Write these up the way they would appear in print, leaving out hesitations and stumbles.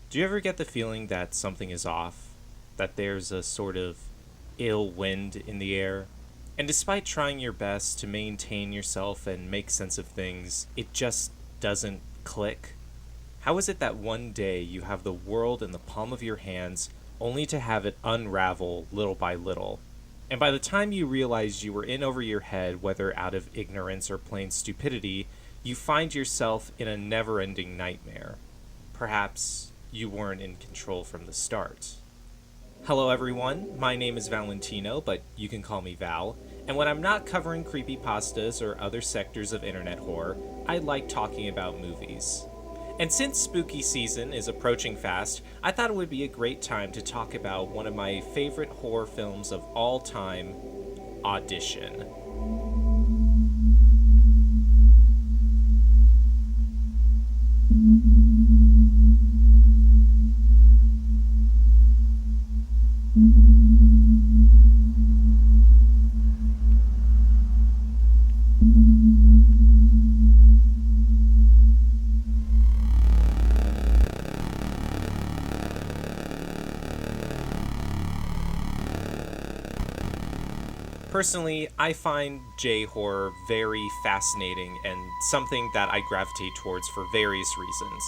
Do you ever get the feeling that something is off? That there's a sort of ill wind in the air? And despite trying your best to maintain yourself and make sense of things, it just doesn't click? How is it that one day you have the world in the palm of your hands only to have it unravel little by little? And by the time you realize you were in over your head, whether out of ignorance or plain stupidity, you find yourself in a never ending nightmare. Perhaps you weren't in control from the start. Hello, everyone. My name is Valentino, but you can call me Val. And when I'm not covering creepypastas or other sectors of internet horror, I like talking about movies. And since spooky season is approaching fast, I thought it would be a great time to talk about one of my favorite horror films of all time, Audition. Personally, I find J-horror very fascinating and something that I gravitate towards for various reasons.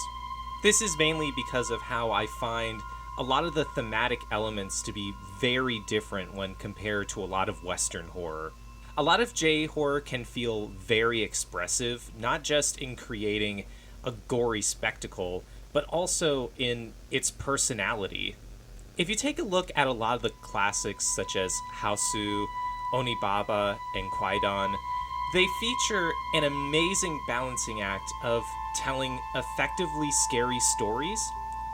This is mainly because of how I find a lot of the thematic elements to be very different when compared to a lot of Western horror. A lot of J-horror can feel very expressive, not just in creating a gory spectacle, but also in its personality. If you take a look at a lot of the classics such as Hausu, Onibaba, and Kwaidan, they feature an amazing balancing act of telling effectively scary stories,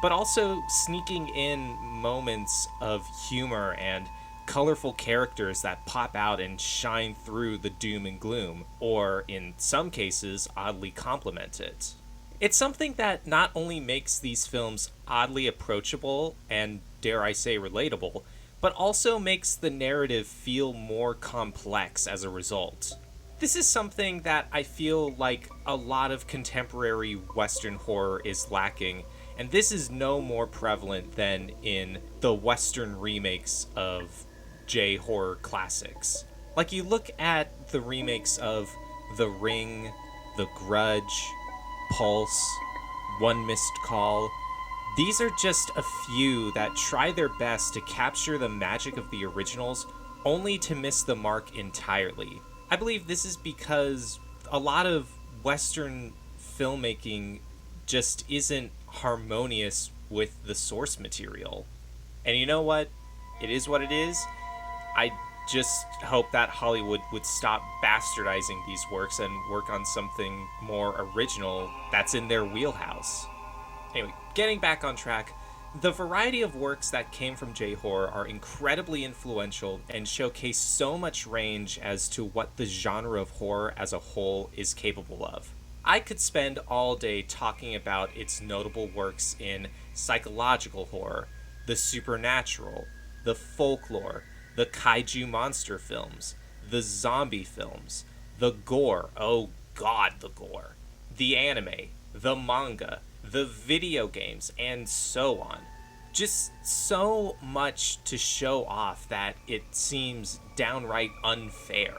but also sneaking in moments of humor and colorful characters that pop out and shine through the doom and gloom, or in some cases, oddly complement it. It's something that not only makes these films oddly approachable and, dare I say, relatable, but also makes the narrative feel more complex as a result. This is something that I feel like a lot of contemporary Western horror is lacking, and this is no more prevalent than in the Western remakes of J-horror classics. Like, you look at the remakes of The Ring, The Grudge, Pulse, One Missed Call. These are just a few that try their best to capture the magic of the originals, only to miss the mark entirely. I believe this is because a lot of Western filmmaking just isn't harmonious with the source material. And you know what? It is what it is. I just hope that Hollywood would stop bastardizing these works and work on something more original that's in their wheelhouse. Anyway, getting back on track, the variety of works that came from J-horror are incredibly influential and showcase so much range as to what the genre of horror as a whole is capable of. I could spend all day talking about its notable works in psychological horror, the supernatural, the folklore, the kaiju monster films, the zombie films, the gore, oh god, the gore, the anime, the manga, the video games, and so on. Just so much to show off that it seems downright unfair.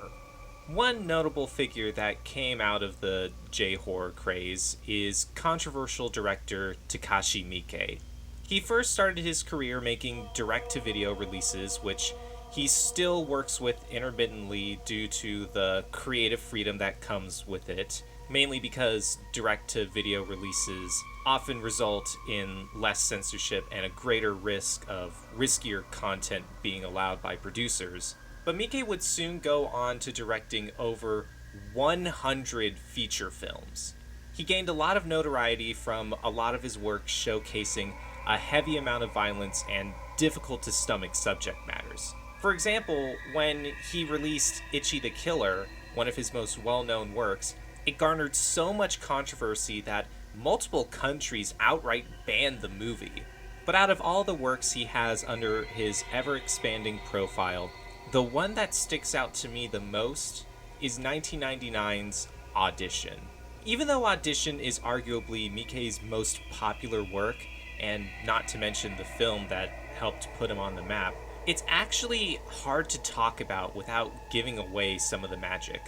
One notable figure that came out of the J-horror craze is controversial director Takashi Miike. He first started his career making direct-to-video releases, which he still works with intermittently due to the creative freedom that comes with it, mainly because direct-to-video releases often result in less censorship and a greater risk of riskier content being allowed by producers. But Miike would soon go on to directing over 100 feature films. He gained a lot of notoriety from a lot of his work showcasing a heavy amount of violence and difficult to stomach subject matters. For example, when he released Ichi the Killer, one of his most well-known works, it garnered so much controversy that multiple countries outright banned the movie. But out of all the works he has under his ever-expanding profile, the one that sticks out to me the most is 1999's Audition. Even though Audition is arguably Miike's most popular work, and not to mention the film that helped put him on the map, it's actually hard to talk about without giving away some of the magic.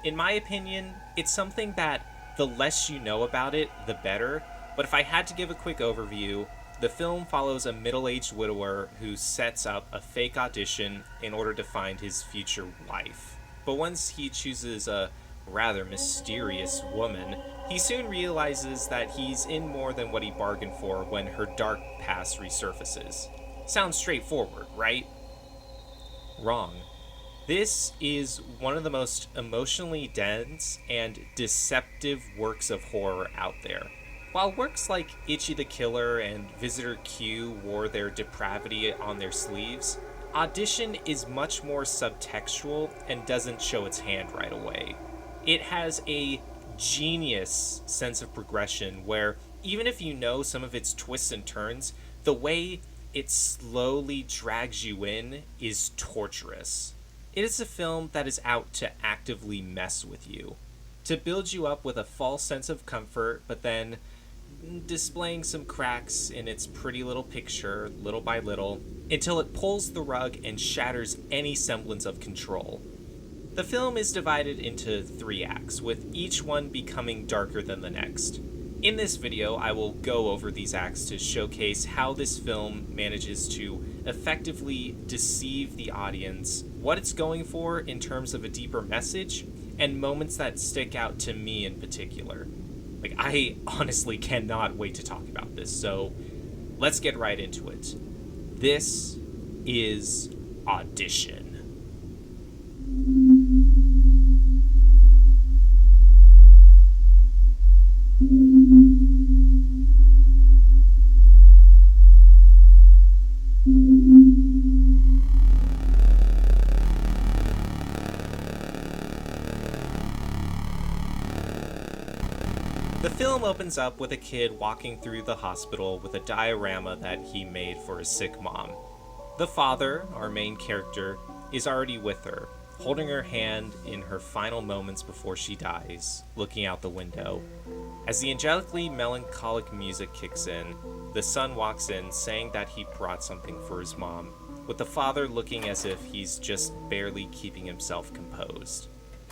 In my opinion, it's something that the less you know about it, the better, but if I had to give a quick overview, the film follows a middle-aged widower who sets up a fake audition in order to find his future wife. But once he chooses a rather mysterious woman, he soon realizes that he's in more than what he bargained for when her dark past resurfaces. Sounds straightforward, right? Wrong. This is one of the most emotionally dense and deceptive works of horror out there. While works like Itchy the Killer and Visitor Q wore their depravity on their sleeves, Audition is much more subtextual and doesn't show its hand right away. It has a genius sense of progression where, even if you know some of its twists and turns, the way it slowly drags you in is torturous. It is a film that is out to actively mess with you, to build you up with a false sense of comfort, but then displaying some cracks in its pretty little picture, little by little, until it pulls the rug and shatters any semblance of control. The film is divided into 3 acts, with each one becoming darker than the next. In this video, I will go over these acts to showcase how this film manages to effectively deceive the audience, what it's going for in terms of a deeper message, and moments that stick out to me in particular. I honestly cannot wait to talk about this, so let's get right into it. This is Audition. The film opens up with a kid walking through the hospital with a diorama that he made for his sick mom. The father, our main character, is already with her, holding her hand in her final moments before she dies, looking out the window. As the angelically melancholic music kicks in, the son walks in saying that he brought something for his mom, with the father looking as if he's just barely keeping himself composed.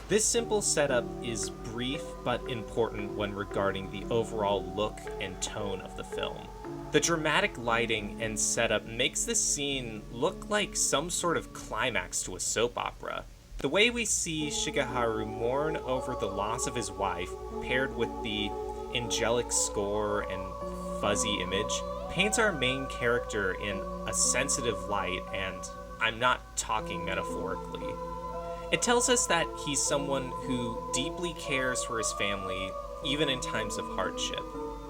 This simple setup is brief but important when regarding the overall look and tone of the film. The dramatic lighting and setup makes this scene look like some sort of climax to a soap opera. The way we see Shigeharu mourn over the loss of his wife, paired with the angelic score and fuzzy image, paints our main character in a sensitive light, and I'm not talking metaphorically. It tells us that he's someone who deeply cares for his family, even in times of hardship.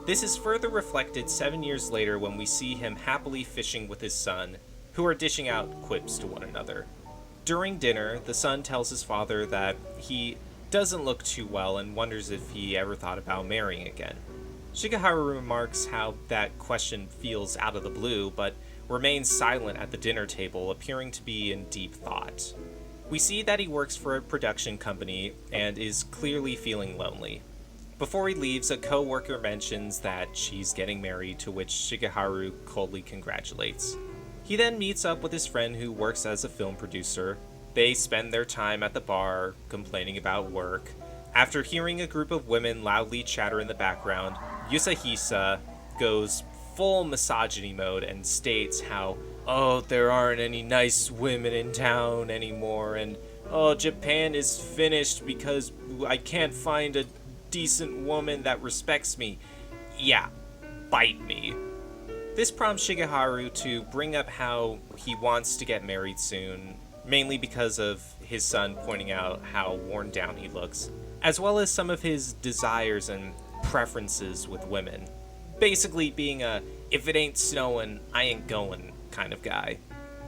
This is further reflected 7 years later when we see him happily fishing with his son, who are dishing out quips to one another. During dinner, the son tells his father that he doesn't look too well and wonders if he ever thought about marrying again. Shigeharu remarks how that question feels out of the blue, but remains silent at the dinner table, appearing to be in deep thought. We see that he works for a production company and is clearly feeling lonely. Before he leaves, a co-worker mentions that she's getting married, to which Shigeharu coldly congratulates. He then meets up with his friend who works as a film producer. They spend their time at the bar, complaining about work. After hearing a group of women loudly chatter in the background, Yusahisa goes full misogyny mode and states how, there aren't any nice women in town anymore, and Japan is finished because I can't find a decent woman that respects me. Yeah, bite me. This prompts Shigeharu to bring up how he wants to get married soon, mainly because of his son pointing out how worn down he looks, as well as some of his desires and preferences with women. Basically being a, if it ain't snowing, I ain't going kind of guy.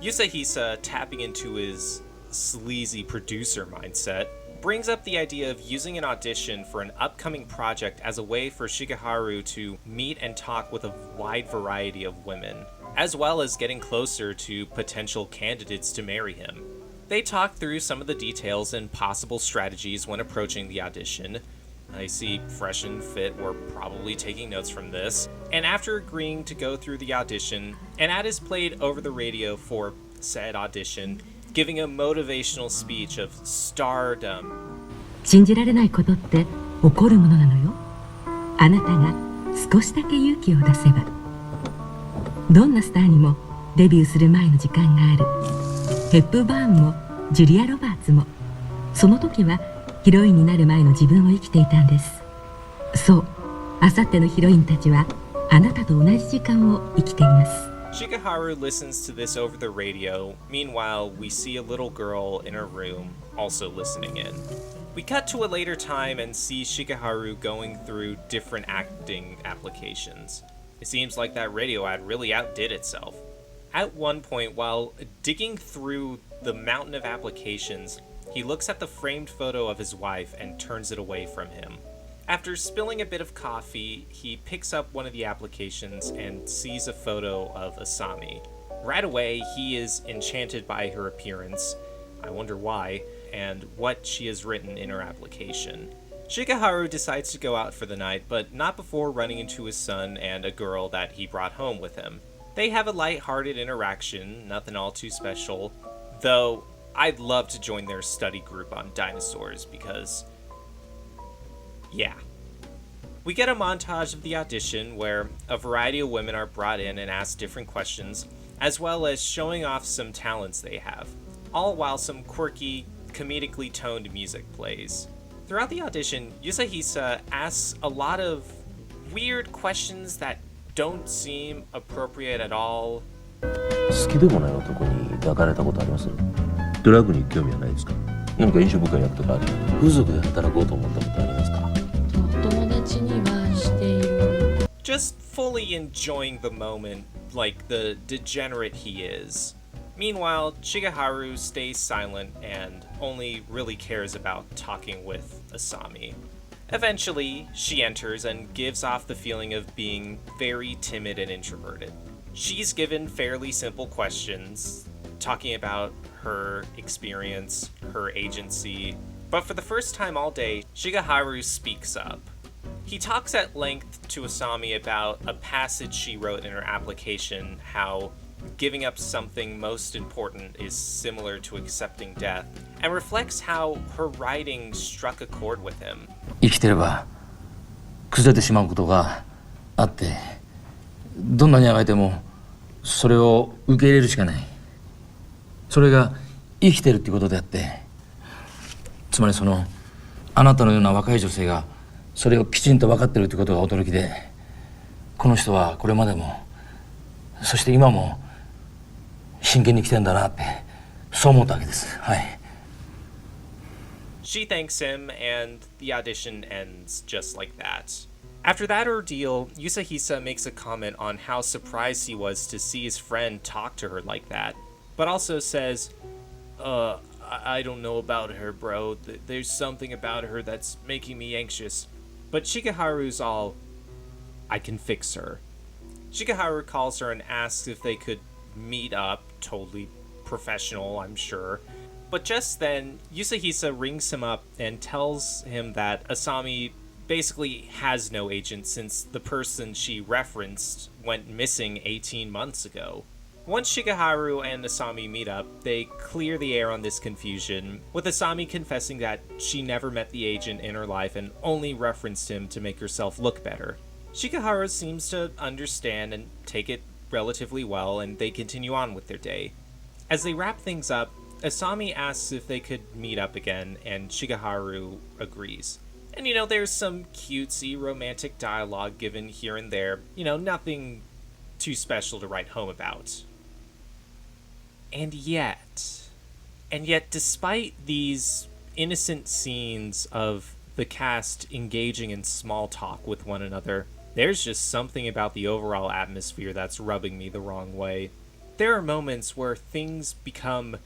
Yusahisa, tapping into his sleazy producer mindset, brings up the idea of using an audition for an upcoming project as a way for Shigeharu to meet and talk with a wide variety of women, as well as getting closer to potential candidates to marry him. They talk through some of the details and possible strategies when approaching the audition. I see fresh and fit were probably taking notes from this, and after agreeing to go through the audition, an ad is played over the radio for said audition, giving a motivational speech of stardom. 信じられないことって起こるものなのよ。あなたが少しだけ勇気を出せば。どんなスターにもデビューする前の時間がある。ヘップバーンもジュリア・ロバーツもその時はヒロインになる前の自分を生きていたんです。そう、あさってのヒロインたちはあなたと同じ時間を生きています。Shigeharu listens to this over the radio. Meanwhile, we see a little girl in her room also listening in. We cut to a later time and see Shigeharu going through different acting applications. It seems like that radio ad really outdid itself. At one point, while digging through the mountain of applications, he looks at the framed photo of his wife and turns it away from him. After spilling a bit of coffee, he picks up one of the applications and sees a photo of Asami. Right away, he is enchanted by her appearance, I wonder why, and what she has written in her application. Shigeharu decides to go out for the night, but not before running into his son and a girl that he brought home with him. They have a light-hearted interaction, nothing all too special, though I'd love to join their study group on dinosaurs because, yeah. We get a montage of the audition where a variety of women are brought in and asked different questions, as well as showing off some talents they have, all while some quirky, comedically toned music plays. Throughout the audition, Yusahisa asks a lot of weird questions that don't seem appropriate at all. 好きでもない男に抱かれたことあります？ドラッグに興味はないですか？何か印象深い役とかある？風俗で働こうと思ったことありますか？友達にはしている。Just fully enjoying the moment like the degenerate he is. Meanwhile, Shigeharu stays silent and only really cares about talking with Asami. Eventually, she enters and gives off the feeling of being very timid and introverted. She's given fairly simple questions, talking about her experience, her agency, but for the first time all day, Shigeharu speaks up. He talks at length to Asami about a passage she wrote in her application, how giving up something most important is similar to accepting death, and reflects how her writing struck a chord with him. 生きてれば崩れてしまうことがあって、どんなにあがいてもそれを受け入れるしかない。それが生きてるってことであって、つまりあなたのような若い女性がそれをきちんと分かってるってことが驚きで、この人はこれまでもそして今も真剣に生きてんだなってそう思ったわけです。はい。She thanks him, and the audition ends just like that. After that ordeal, Yusahisa makes a comment on how surprised he was to see his friend talk to her like that, but also says, I don't know about her, bro. There's something about her that's making me anxious. But Shigeharu's all, I can fix her. Shigeharu calls her and asks if they could meet up, totally professional, I'm sure. But just then, Yusahisa rings him up and tells him that Asami basically has no agent since the person she referenced went missing 18 months ago. Once Shigeharu and Asami meet up, they clear the air on this confusion, with Asami confessing that she never met the agent in her life and only referenced him to make herself look better. Shigeharu seems to understand and take it relatively well, and they continue on with their day. As they wrap things up, Asami asks if they could meet up again, and Shigeharu agrees. And there's some cutesy romantic dialogue given here and there, nothing too special to write home about. And yet, despite these innocent scenes of the cast engaging in small talk with one another, there's just something about the overall atmosphere that's rubbing me the wrong way. There are moments where things become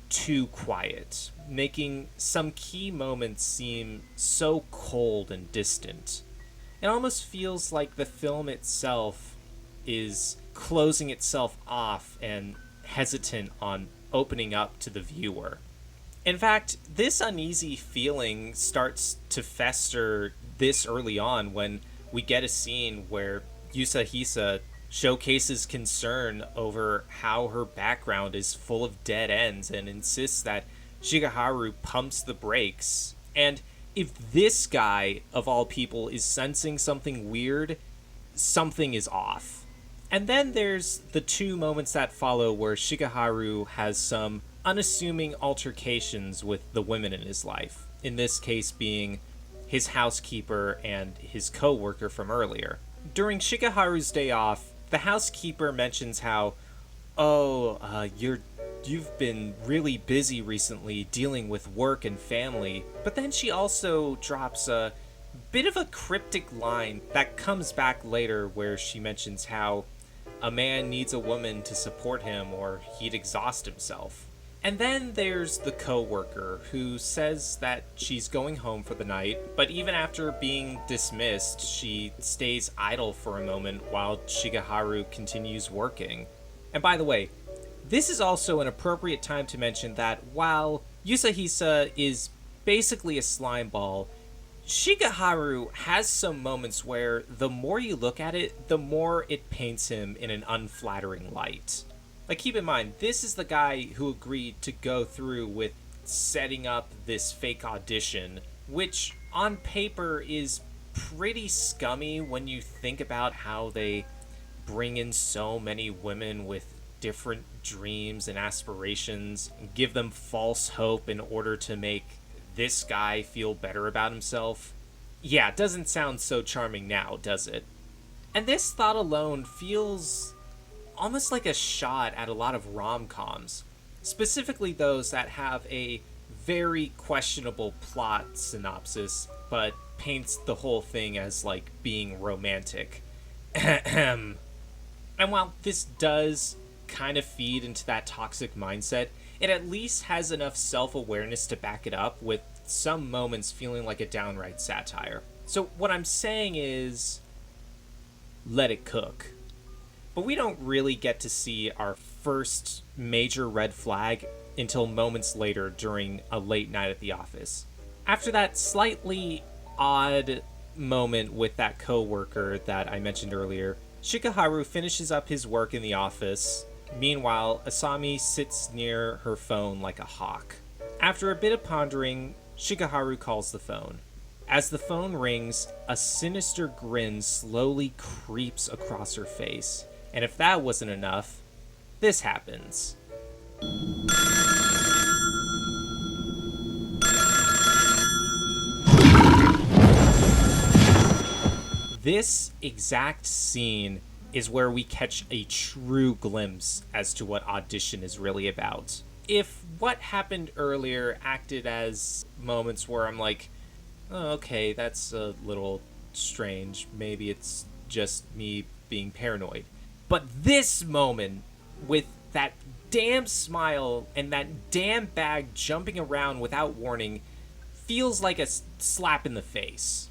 too quiet, making some key moments seem so cold and distant. It almost feels like the film itself is closing itself off and hesitant on opening up to the viewer. In fact, this uneasy feeling starts to fester this early on when we get a scene where Yusahisa showcases concern over how her background is full of dead ends and insists that Shigeharu pumps the brakes. And if this guy, of all people, is sensing something weird, something is off. And then there's the two moments that follow where Shigeharu has some unassuming altercations with the women in his life, in this case being his housekeeper and his co-worker from earlier. During Shigeharu's day off, the housekeeper mentions how, you've been really busy recently dealing with work and family, but then she also drops a bit of a cryptic line that comes back later where she mentions how a man needs a woman to support him or he'd exhaust himself. And then there's the co-worker who says that she's going home for the night, but even after being dismissed, she stays idle for a moment while Shigeharu continues working. And by the way, this is also an appropriate time to mention that while Yusahisa is basically a slime ball, Shigeharu has some moments where the more you look at it, the more it paints him in an unflattering light. Like, keep in mind, this is the guy who agreed to go through with setting up this fake audition, which on paper is pretty scummy when you think about how they bring in so many women with different dreams and aspirations, and give them false hope in order to make this guy feel better about himself. Yeah, it doesn't sound so charming now, does it? And this thought alone feels almost like a shot at a lot of rom-coms, specifically those that have a very questionable plot synopsis, but paints the whole thing as, like, being romantic. And while this does kind of feed into that toxic mindset, it at least has enough self-awareness to back it up, with some moments feeling like a downright satire. So what I'm saying is, let it cook. But we don't really get to see our first major red flag until moments later during a late night at the office. After that slightly odd moment with that co-worker that I mentioned earlier, Shigeharu finishes up his work in the office. Meanwhile, Asami sits near her phone like a hawk. After a bit of pondering, Shigeharu calls the phone. As the phone rings, a sinister grin slowly creeps across her face. And if that wasn't enough, this happens. This exact scene is where we catch a true glimpse as to what Audition is really about. If what happened earlier acted as moments where I'm like, oh, okay, that's a little strange, maybe it's just me being paranoid. But this moment, with that damn smile and that damn bag jumping around without warning, feels like a slap in the face.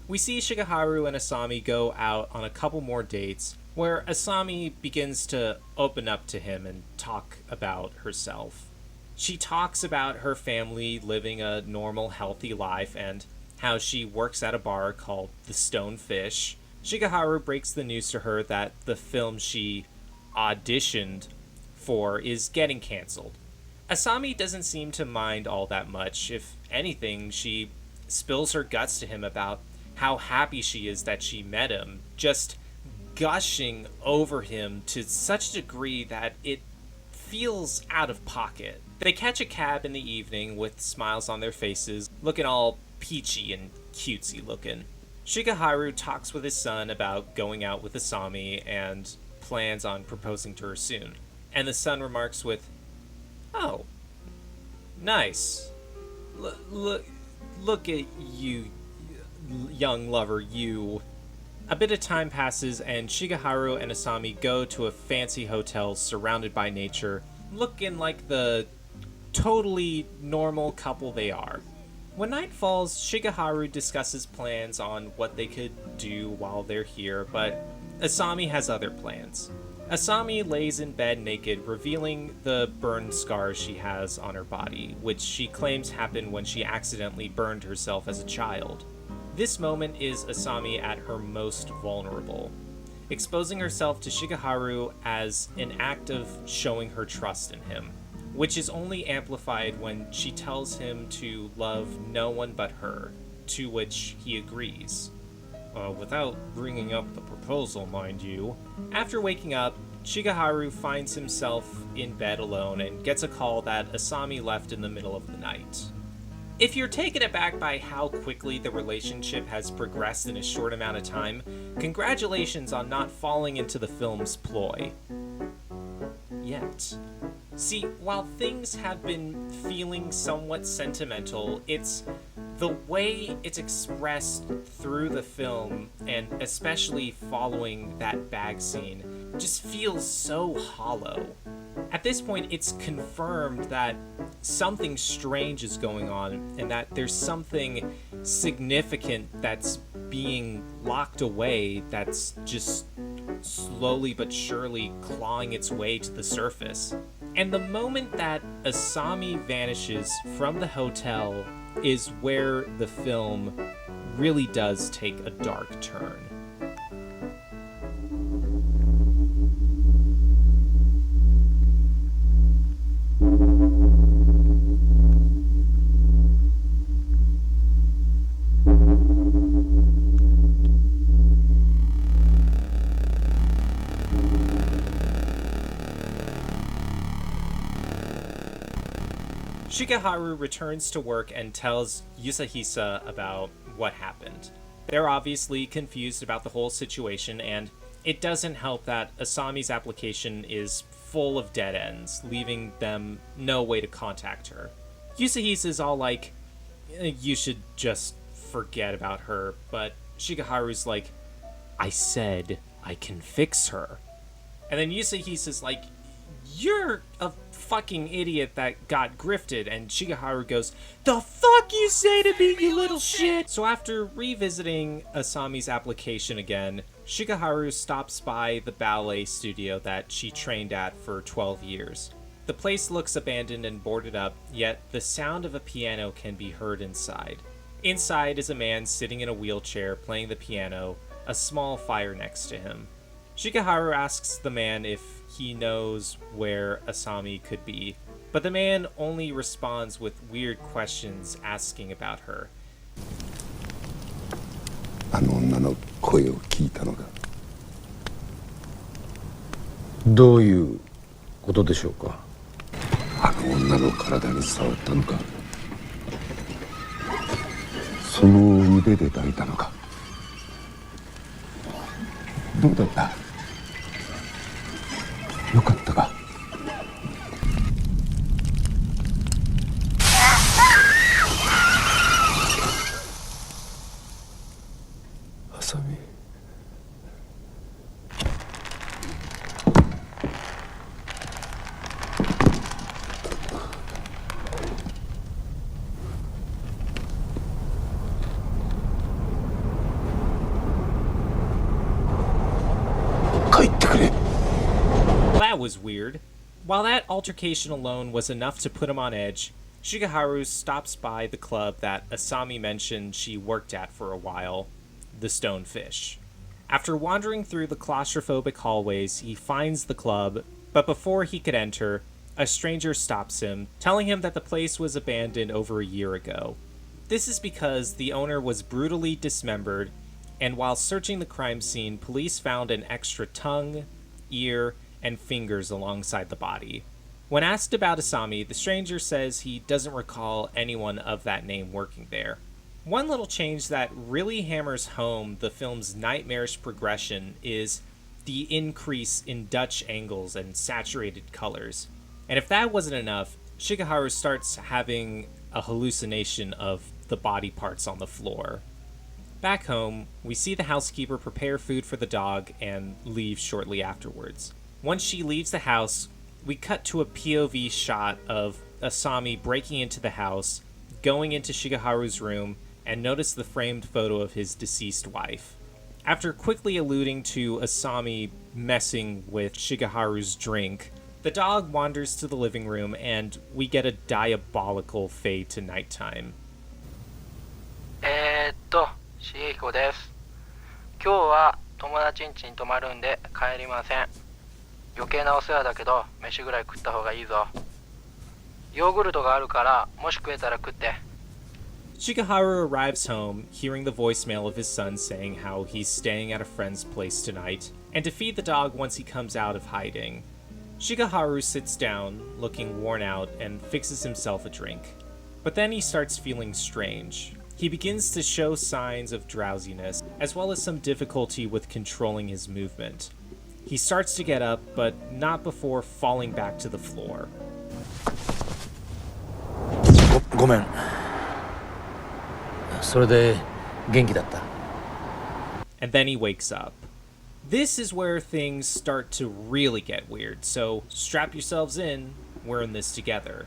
We see Shigeharu and Asami go out on a couple more dates, where Asami begins to open up to him and talk about herself. She talks about her family living a normal, healthy life and how she works at a bar called the Stone Fish. Shigeharu breaks the news to her that the film she auditioned for is getting canceled. Asami doesn't seem to mind all that much. If anything, she spills her guts to him about how happy she is that she met him, just gushing over him to such a degree that it feels out of pocket. They catch a cab in the evening with smiles on their faces, looking all peachy and cutesy looking. Shigeharu talks with his son about going out with Asami and plans on proposing to her soon. And the son remarks with, "Oh, nice. Look at you, young lover, you." A bit of time passes and Shigeharu and Asami go to a fancy hotel surrounded by nature, looking like the totally normal couple they are. When night falls, Shigeharu discusses plans on what they could do while they're here, but Asami has other plans. Asami lays in bed naked, revealing the burn scars she has on her body, which she claims happened when she accidentally burned herself as a child. This moment is Asami at her most vulnerable, exposing herself to Shigeharu as an act of showing her trust in him, which is only amplified when she tells him to love no one but her, to which he agrees. Without bringing up the proposal, mind you. After waking up, Shigeharu finds himself in bed alone and gets a call that Asami left in the middle of the night. If you're taken aback by how quickly the relationship has progressed in a short amount of time, congratulations on not falling into the film's ploy. Yet. See, while things have been feeling somewhat sentimental, it's the way it's expressed through the film, and especially following that bag scene, just feels so hollow. At this point, it's confirmed that something strange is going on, and that there's something significant that's being locked away that's just slowly but surely clawing its way to the surface. And the moment that Asami vanishes from the hotel is where the film really does take a dark turn. Shigeharu returns to work and tells Yusahisa about what happened. They're obviously confused about the whole situation, and it doesn't help that Asami's application is full of dead ends, leaving them no way to contact her. Yusahisa's all like, you should just forget about her, but Shigeharu's like, I said I can fix her. And then Yusahisa's like, you're a fucking idiot that got grifted, and Shigeharu goes, the fuck you say to me, you little shit? So after revisiting Asami's application again, Shigeharu stops by the ballet studio that she trained at for 12 years. The place looks abandoned and boarded up, yet the sound of a piano can be heard inside. Inside is a man sitting in a wheelchair playing the piano, a small fire next to him. Shigeharu asks the man if he knows where Asami could be, but the man only responds with weird questions asking about her. あの女の声を聞いたのか。どういうことでしょうか。あの女の体に触ったのか。その腕で抱いたのか。どうだった？よかったか。あさみ。帰ってくれ。That was weird. While that altercation alone was enough to put him on edge, Shigeharu stops by the club that Asami mentioned she worked at for a while, the Stonefish. After wandering through the claustrophobic hallways, he finds the club, but before he could enter, a stranger stops him, telling him that the place was abandoned over a year ago. This is because the owner was brutally dismembered, and while searching the crime scene, police found an extra tongue, ear, and fingers alongside the body. When asked about Asami, the stranger says he doesn't recall anyone of that name working there. One little change that really hammers home the film's nightmarish progression is the increase in Dutch angles and saturated colors. And if that wasn't enough, Shigeharu starts having a hallucination of the body parts on the floor. Back home, we see the housekeeper prepare food for the dog and leave shortly afterwards. Once she leaves the house, we cut to a POV shot of Asami breaking into the house, going into Shigeharu's room, and notice the framed photo of his deceased wife. After quickly alluding to Asami messing with Shigeharu's drink, the dog wanders to the living room and we get a diabolical fade to nighttime. 重彦です。今日は友達ん家に泊まるんで帰りません。余計なお世話だけど飯ぐらい食った方がいいぞ。ヨーグルトがあるからもし食えたら食って。 Shigeharu arrives home, hearing the voicemail of his son saying how he's staying at a friend's place tonight, and to feed the dog once he comes out of hiding. Shigeharu sits down, looking worn out, and fixes himself a drink. But then he starts feeling strange. He begins to show signs of drowsiness, as well as some difficulty with controlling his movement. He starts to get up, but not before falling back to the floor. ごめん。それで元気だった。 And then he wakes up. This is where things start to really get weird, so strap yourselves in, we're in this together.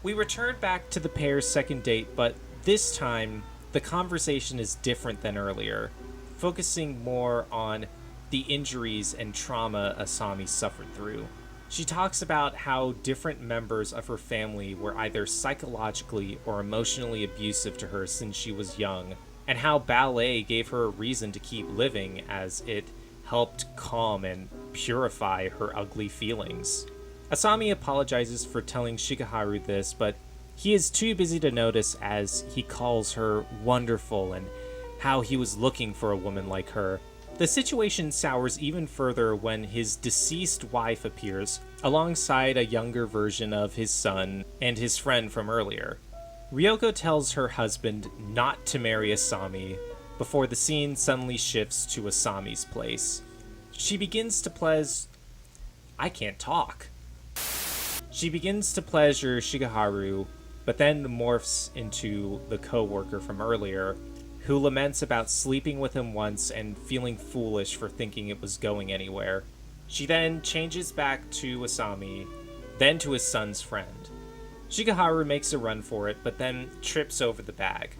We return back to the pair's second date, but this time, the conversation is different than earlier, focusing more on the injuries and trauma Asami suffered through. She talks about how different members of her family were either psychologically or emotionally abusive to her since she was young, and how ballet gave her a reason to keep living as it helped calm and purify her ugly feelings. Asami apologizes for telling Shigeharu this, but he is too busy to notice as he calls her wonderful and how he was looking for a woman like her. The situation sours even further when his deceased wife appears, alongside a younger version of his son and his friend from earlier. Ryoko tells her husband not to marry Asami, before the scene suddenly shifts to Asami's place. She begins to I can't talk. She begins to pleasure Shigeharu, but then morphs into the co-worker from earlier, who laments about sleeping with him once and feeling foolish for thinking it was going anywhere. She then changes back to Asami, then to his son's friend. Shigeharu makes a run for it, but then trips over the bag.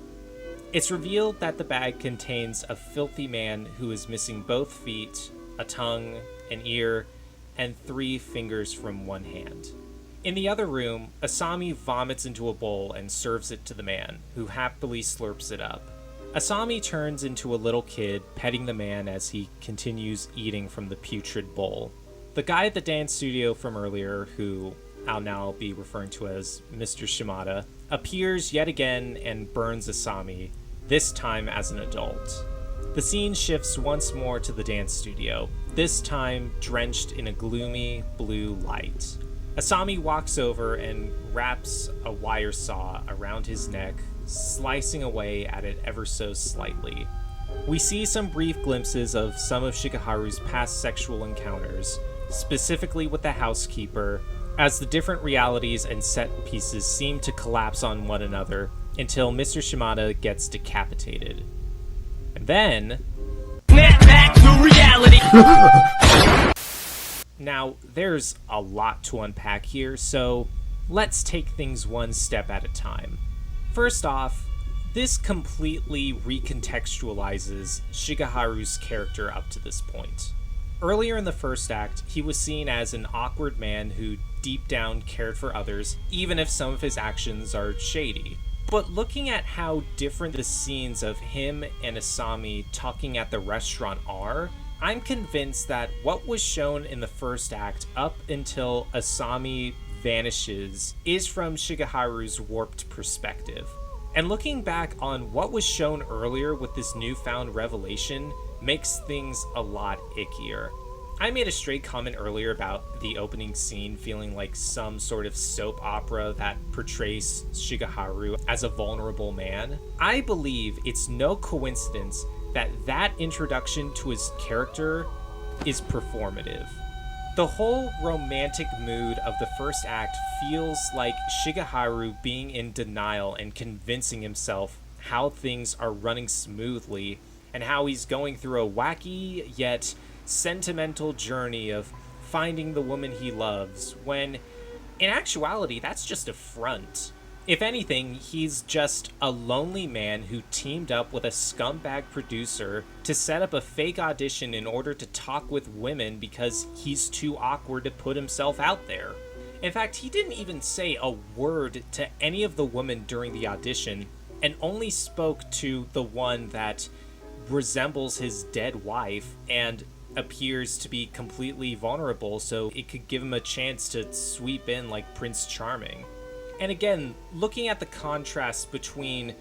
It's revealed that the bag contains a filthy man who is missing both feet, a tongue, an ear, and 3 fingers from one hand. In the other room, Asami vomits into a bowl and serves it to the man, who happily slurps it up. Asami turns into a little kid, petting the man as he continues eating from the putrid bowl. The guy at the dance studio from earlier, who I'll now be referring to as Mr. Shimada, appears yet again and burns Asami, this time as an adult. The scene shifts once more to the dance studio, this time drenched in a gloomy blue light. Asami walks over and wraps a wire saw around his neck, slicing away at it ever so slightly. We see some brief glimpses of some of Shigeharu's past sexual encounters, specifically with the housekeeper, as the different realities and set pieces seem to collapse on one another until Mr. Shimada gets decapitated. And then... Snap back to reality! Now, there's a lot to unpack here, so let's take things one step at a time. First off, this completely recontextualizes Shigeharu's character up to this point. Earlier in the first act, he was seen as an awkward man who deep down cared for others, even if some of his actions are shady. But looking at how different the scenes of him and Asami talking at the restaurant are, I'm convinced that what was shown in the first act up until Asami vanishes is from Shigeharu's warped perspective. And looking back on what was shown earlier with this newfound revelation makes things a lot ickier. I made a straight comment earlier about the opening scene feeling like some sort of soap opera that portrays Shigeharu as a vulnerable man. I believe it's no coincidence that introduction to his character is performative. The whole romantic mood of the first act feels like Shigeharu being in denial and convincing himself how things are running smoothly and how he's going through a wacky yet sentimental journey of finding the woman he loves, when in actuality that's just a front. If anything, he's just a lonely man who teamed up with a scumbag producer to set up a fake audition in order to talk with women because he's too awkward to put himself out there. In fact, he didn't even say a word to any of the women during the audition, and only spoke to the one that resembles his dead wife and appears to be completely vulnerable, so it could give him a chance to sweep in like Prince Charming. And again, looking at the contrast between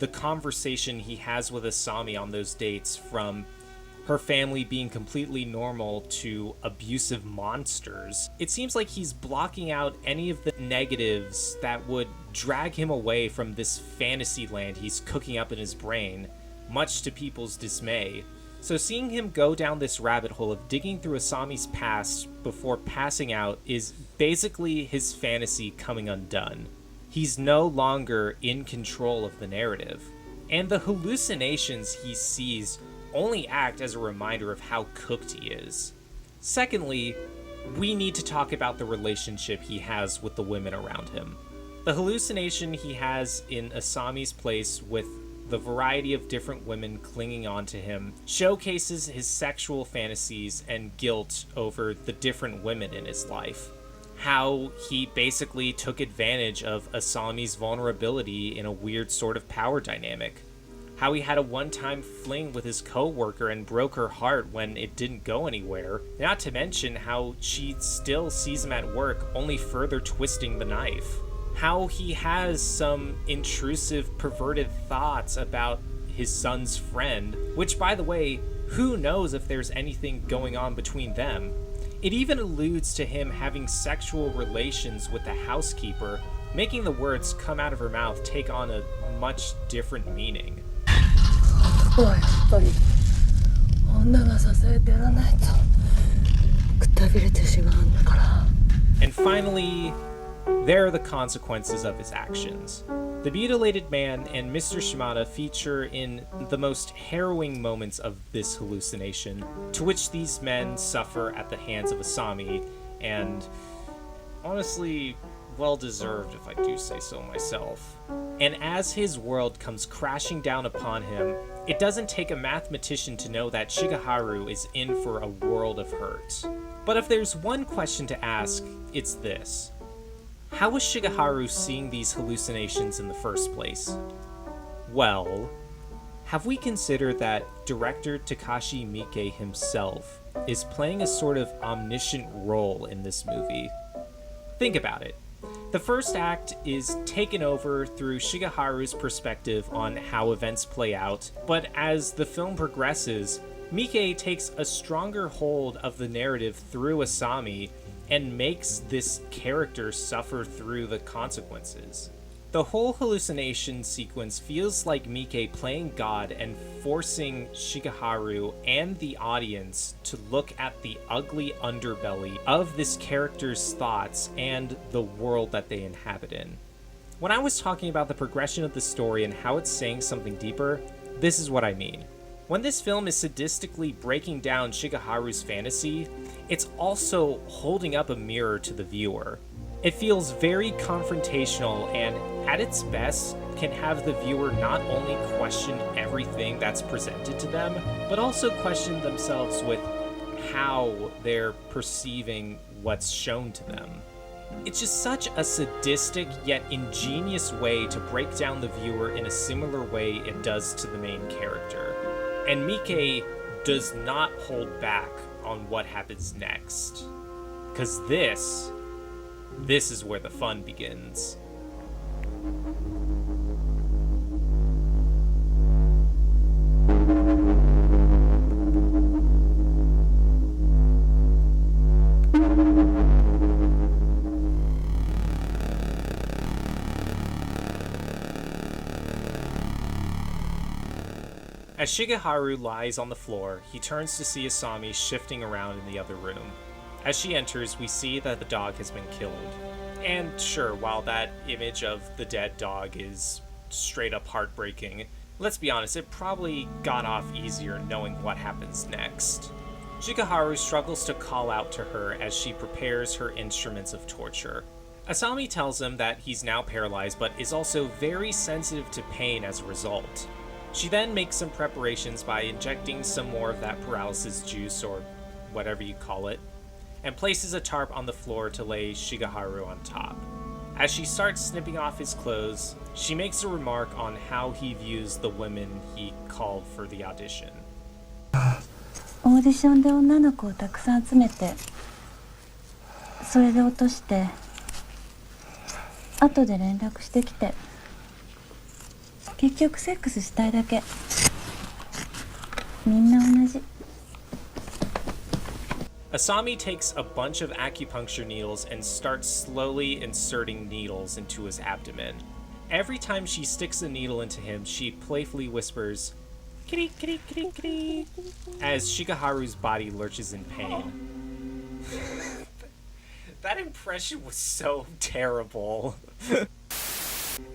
the conversation he has with Asami on those dates, from her family being completely normal to abusive monsters, it seems like he's blocking out any of the negatives that would drag him away from this fantasy land he's cooking up in his brain, much to people's dismay. So seeing him go down this rabbit hole of digging through Asami's past before passing out is basically his fantasy coming undone. He's no longer in control of the narrative, and the hallucinations he sees only act as a reminder of how cooked he is. Secondly, we need to talk about the relationship he has with the women around him. The hallucination he has in Asami's place with the variety of different women clinging on to him showcases his sexual fantasies and guilt over the different women in his life. How he basically took advantage of Asami's vulnerability in a weird sort of power dynamic. How he had a one-time fling with his co-worker and broke her heart when it didn't go anywhere. Not to mention how she still sees him at work, only further twisting the knife. How he has some intrusive, perverted thoughts about his son's friend, which, by the way, who knows if there's anything going on between them. It even alludes to him having sexual relations with the housekeeper, making the words come out of her mouth take on a much different meaning. 男はやっぱり女が支えてやらないとくたびれてしまうんだから。 And finally, there are the consequences of his actions. The mutilated man and Mr. Shimada feature in the most harrowing moments of this hallucination, to which these men suffer at the hands of Asami, and honestly, well deserved if I do say so myself. And as his world comes crashing down upon him, it doesn't take a mathematician to know that Shigeharu is in for a world of hurt. But if there's one question to ask, it's this. How was Shigeharu seeing these hallucinations in the first place? Well, have we considered that director Takashi Miike himself is playing a sort of omniscient role in this movie? Think about it. The first act is taken over through Shigeharu's perspective on how events play out, but as the film progresses, Miike takes a stronger hold of the narrative through Asami and makes this character suffer through the consequences. The whole hallucination sequence feels like Miike playing God and forcing Shigeharu and the audience to look at the ugly underbelly of this character's thoughts and the world that they inhabit in. When I was talking about the progression of the story and how it's saying something deeper, this is what I mean. When this film is sadistically breaking down Shigeharu's fantasy, it's also holding up a mirror to the viewer. It feels very confrontational and, at its best, can have the viewer not only question everything that's presented to them, but also question themselves with how they're perceiving what's shown to them. It's just such a sadistic yet ingenious way to break down the viewer in a similar way it does to the main character. And Miike does not hold back on what happens next. 'Cause this is where the fun begins. As Shigeharu lies on the floor, he turns to see Asami shifting around in the other room. As she enters, we see that the dog has been killed. And sure, while that image of the dead dog is straight up heartbreaking, let's be honest, it probably got off easier knowing what happens next. Shigeharu struggles to call out to her as she prepares her instruments of torture. Asami tells him that he's now paralyzed but is also very sensitive to pain as a result. She then makes some preparations by injecting some more of that paralysis juice, or whatever you call it, and places a tarp on the floor to lay Shigeharu on top. As she starts snipping off his clothes, she makes a remark on how he views the women he called for the audition. オーディションで女の子をたくさん集めて、それで落として、後で連絡してきて、結局セックスしたいだけ。みんな同じ。Asami takes a bunch of acupuncture needles and starts slowly inserting needles into his abdomen. Every time she sticks a needle into him, she playfully whispers, "Kitty, kitty, kitty, kitty," as Shigeharu's body lurches in pain. That impression was so terrible.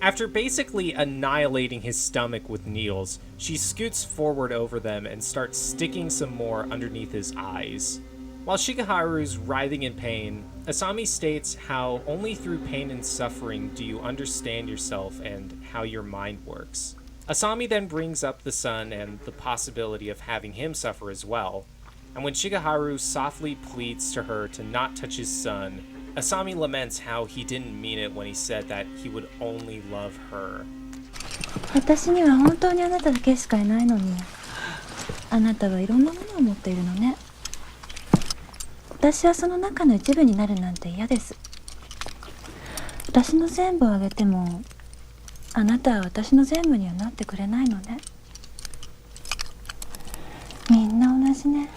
After basically annihilating his stomach with needles, she scoots forward over them and starts sticking some more underneath his eyes. While Shigeharu's writhing in pain, Asami states how only through pain and suffering do you understand yourself and how your mind works. Asami then brings up the son and the possibility of having him suffer as well, and when Shigeharu softly pleads to her to not touch his son, Asami laments how he didn't mean it when he said that he would only love her. 私には本当にあなただけしかいないのに、あなたはいろんなものを持っているのね。私はその中の一部になるなんて嫌です。私の全部をあげても、あなたは私の全部にはなってくれないのね。みんな同じね。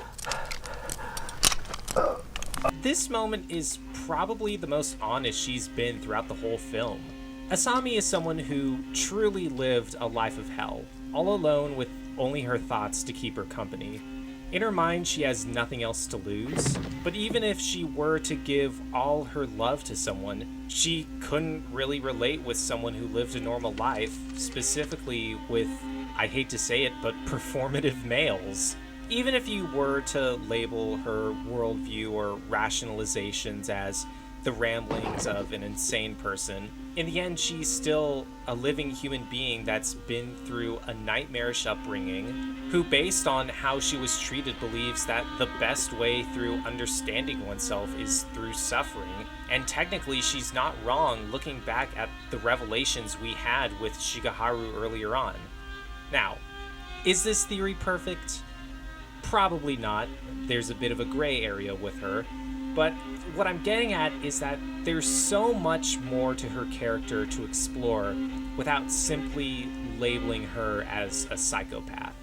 This moment is probably the most honest she's been throughout the whole film. Asami is someone who truly lived a life of hell, all alone with only her thoughts to keep her company. In her mind, she has nothing else to lose, but even if she were to give all her love to someone, she couldn't really relate with someone who lived a normal life, specifically with, I hate to say it, but performative males. Even if you were to label her worldview or rationalizations as the ramblings of an insane person, in the end she's still a living human being that's been through a nightmarish upbringing, who based on how she was treated believes that the best way through understanding oneself is through suffering, and technically she's not wrong looking back at the revelations we had with Shigeharu earlier on. Now, is this theory perfect? Probably not. There's a bit of a gray area with her, but what I'm getting at is that there's so much more to her character to explore without simply labeling her as a psychopath.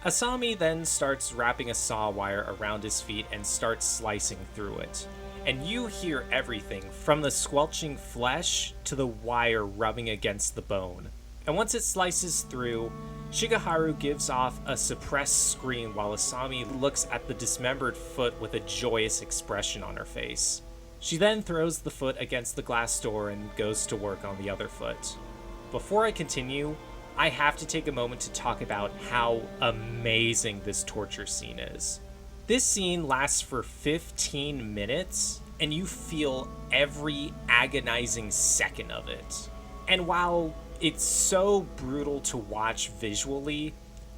Asami then starts wrapping a saw wire around his feet and starts slicing through it. And you hear everything from the squelching flesh to the wire rubbing against the bone. And once it slices through, Shigeharu gives off a suppressed scream while Asami looks at the dismembered foot with a joyous expression on her face. She then throws the foot against the glass door and goes to work on the other foot. Before I continue, I have to take a moment to talk about how amazing this torture scene is. This scene lasts for 15 minutes, and you feel every agonizing second of it. And while it's so brutal to watch visually,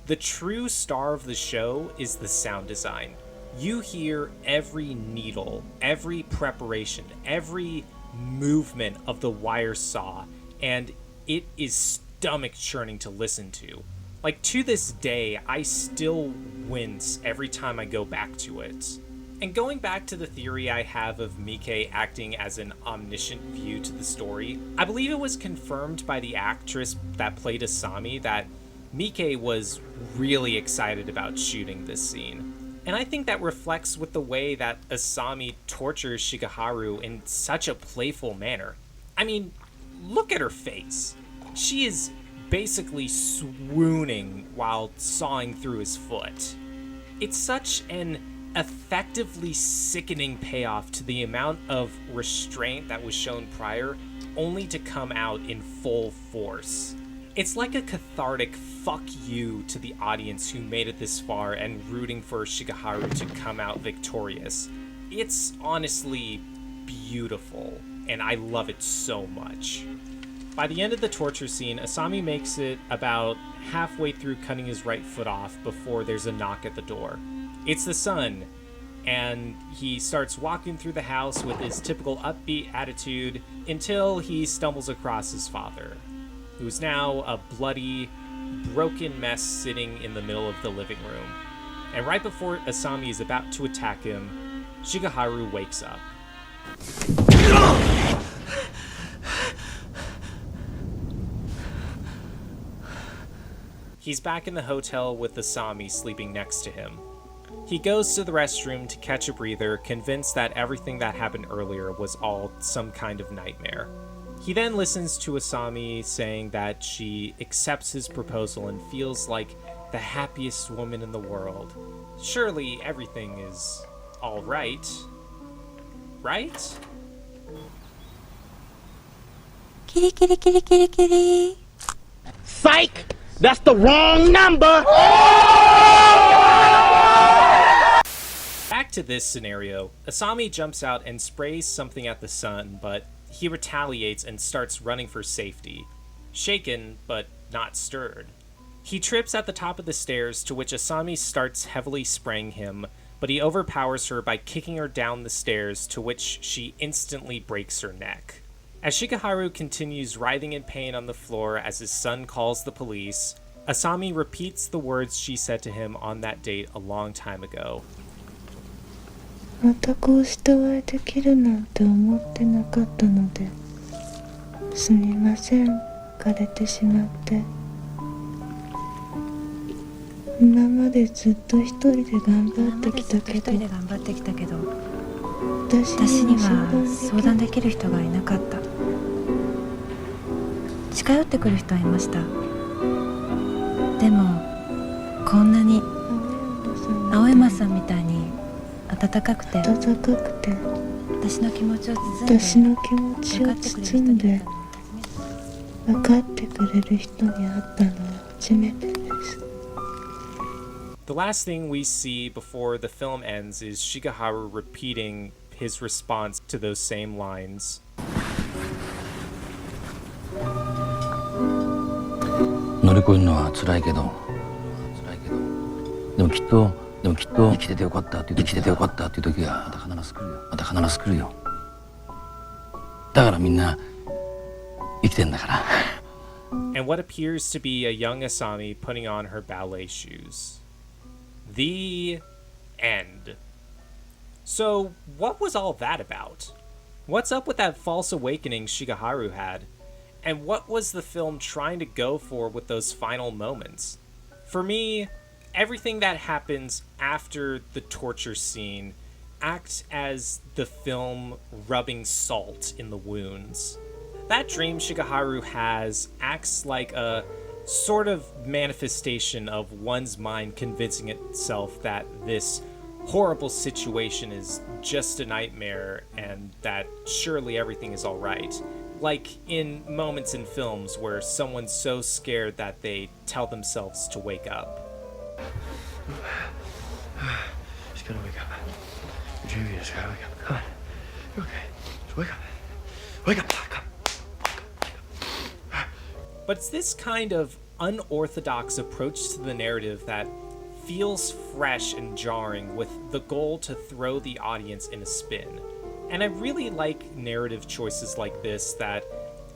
the true star of the show is the sound design. You hear every needle, every preparation, every movement of the wire saw, and it is stomach churning to listen to. Like, to this day, I still wince every time I go back to it. And going back to the theory I have of Mike acting as an omniscient view to the story, I believe it was confirmed by the actress that played Asami that Mike was really excited about shooting this scene. And I think that reflects with the way that Asami tortures Shigeharu in such a playful manner. I mean, look at her face. She is basically swooning while sawing through his foot. It's such an effectively sickening payoff to the amount of restraint that was shown prior, only to come out in full force. It's like a cathartic fuck you to the audience who made it this far and rooting for Shigeharu to come out victorious. It's honestly beautiful. and I love it so much. By the end of the torture scene, Asami makes it about halfway through cutting his right foot off before there's a knock at the door. It's the son, and he starts walking through the house with his typical upbeat attitude until he stumbles across his father, who's now a bloody, broken mess sitting in the middle of the living room. And right before Asami is about to attack him, Shigeharu wakes up. He's back in the hotel with Asami sleeping next to him. He goes to the restroom to catch a breather, convinced that everything that happened earlier was all some kind of nightmare. He then listens to Asami saying that she accepts his proposal and feels like the happiest woman in the world. Surely everything is all right, right? Kitty, kitty, kitty, kitty, kitty. Psych! That's the wrong number! Back to this scenario, Asami jumps out and sprays something at the sun, but he retaliates and starts running for safety. Shaken, but not stirred. He trips at the top of the stairs, to which Asami starts heavily spraying him, but he overpowers her by kicking her down the stairs, to which she instantly breaks her neck. As Shigeharu continues writhing in pain on the floor as his son calls the police, Asami repeats the words she said to him on that date a long time ago. またこうしてお会いできるなんて思ってなかったので、すみません、枯れてしまって。今までずっと一人で頑張ってきたけど、私には相談できる人がいなかった。近寄ってくる人はいました。でもこんなに青山さんみたいに温かくて私の気持ちを包んで分かってくれる人に会ったのは初めてです。The last thing we see before the film ends is Shigeharu repeating his response to those same lines. 乗り越えるのは辛いけどでもきっと生きててよかったっていう時がまた必ず来るよだからみんな生きてんだから And what appears to be a young Asami putting on her ballet shoes. The end. So, what was all that about? What's up with that false awakening Shigeharu had? And what was the film trying to go for with those final moments? For me, everything that happens after the torture scene acts as the film rubbing salt in the wounds. That dream Shigeharu has acts like a sort of manifestation of one's mind convincing itself that this horrible situation is just a nightmare and that surely everything is all right. Like in moments in films where someone's so scared that they tell themselves to wake up. Just gotta wake up. You're dreaming, just gotta wake up. Come on. You're okay. Just wake up. Wake up. Come. But it's this kind of unorthodox approach to the narrative that feels fresh and jarring, with the goal to throw the audience in a spin. And I really like narrative choices like this that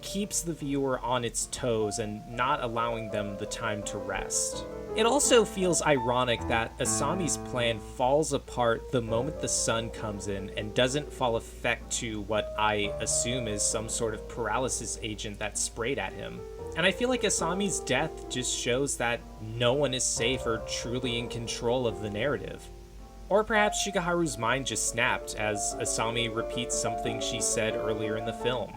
keeps the viewer on its toes and not allowing them the time to rest. It also feels ironic that Asami's plan falls apart the moment the sun comes in and doesn't fall effect to what I assume is some sort of paralysis agent that's sprayed at him. And I feel like Asami's death just shows that no one is safe or truly in control of the narrative. Or perhaps Shigeharu's mind just snapped as Asami repeats something she said earlier in the film.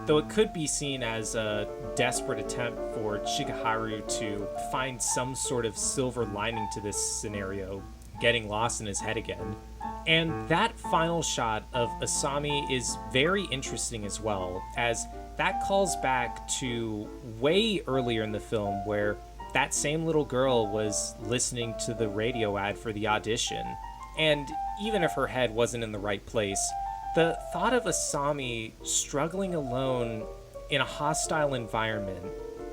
Though it could be seen as a desperate attempt for Shigeharu to find some sort of silver lining to this scenario, getting lost in his head again. And that final shot of Asami is very interesting as well, as that calls back to way earlier in the film where that same little girl was listening to the radio ad for the audition. And even if her head wasn't in the right place, The thought of Asami struggling alone in a hostile environment,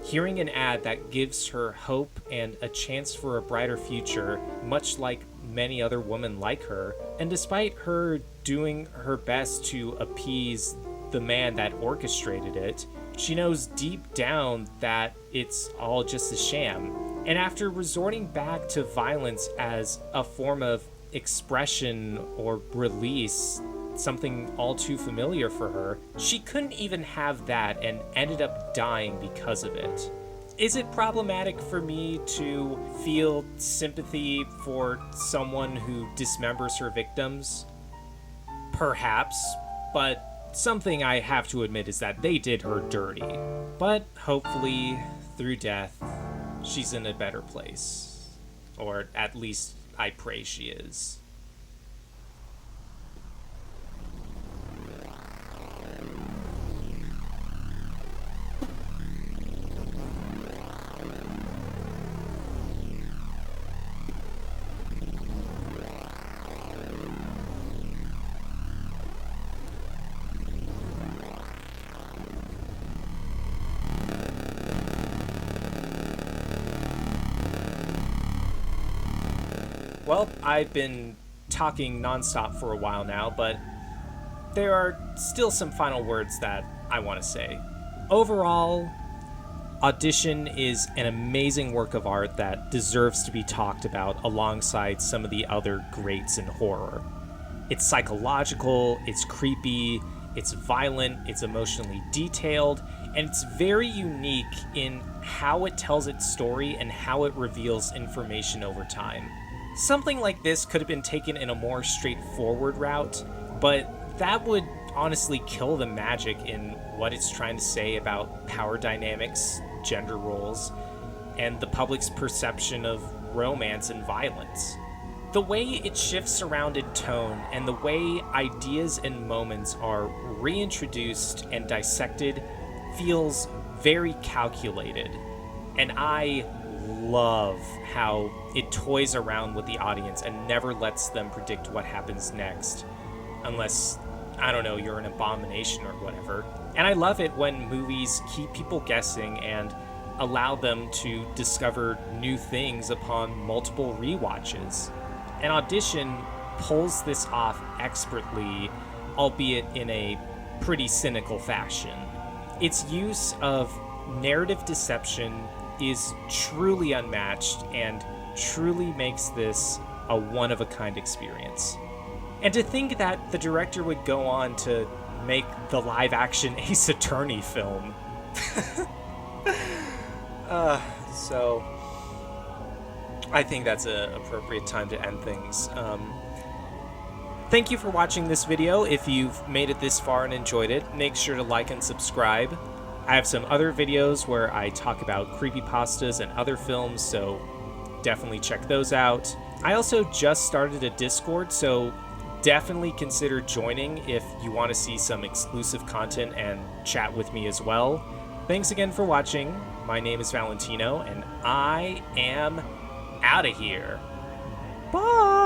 hearing an ad that gives her hope and a chance for a brighter future, much like many other women like her, and despite her doing her best to appease the man that orchestrated it, she knows deep down that it's all just a sham. And after resorting back to violence as a form of expression or release, something all too familiar for her, she couldn't even have that and ended up dying because of it. Is it problematic for me to feel sympathy for someone who dismembers her victims? Perhaps, but something I have to admit is that they did her dirty. But hopefully, through death, she's in a better place. Or at least I pray she is. Well, I've been talking nonstop for a while now, but there are still some final words that I want to say. Overall, Audition is an amazing work of art that deserves to be talked about alongside some of the other greats in horror. It's psychological, it's creepy, it's violent, it's emotionally detailed, and it's very unique in how it tells its story and how it reveals information over time. Something like this could have been taken in a more straightforward route, but that would honestly kill the magic in what it's trying to say about power dynamics, gender roles, and the public's perception of romance and violence. The way it shifts around in tone and the way ideas and moments are reintroduced and dissected feels very calculated, and I love how it toys around with the audience and never lets them predict what happens next, unless, I don't know, you're an abomination or whatever. And I love it when movies keep people guessing and allow them to discover new things upon multiple rewatches. And Audition pulls this off expertly, albeit in a pretty cynical fashion. Its use of narrative deception is truly unmatched and truly makes this a one-of-a-kind experience. And to think that the director would go on to make the live-action Ace Attorney film. So I think that's an appropriate time to end things. Thank you for watching this video. If you've made it this far and enjoyed it, make sure to like and subscribe. I have some other videos where I talk about creepypastas and other films, so definitely check those out. I also just started a Discord, so definitely consider joining if you want to see some exclusive content and chat with me as well. Thanks again for watching. My name is Valentino, and I am out of here. Bye!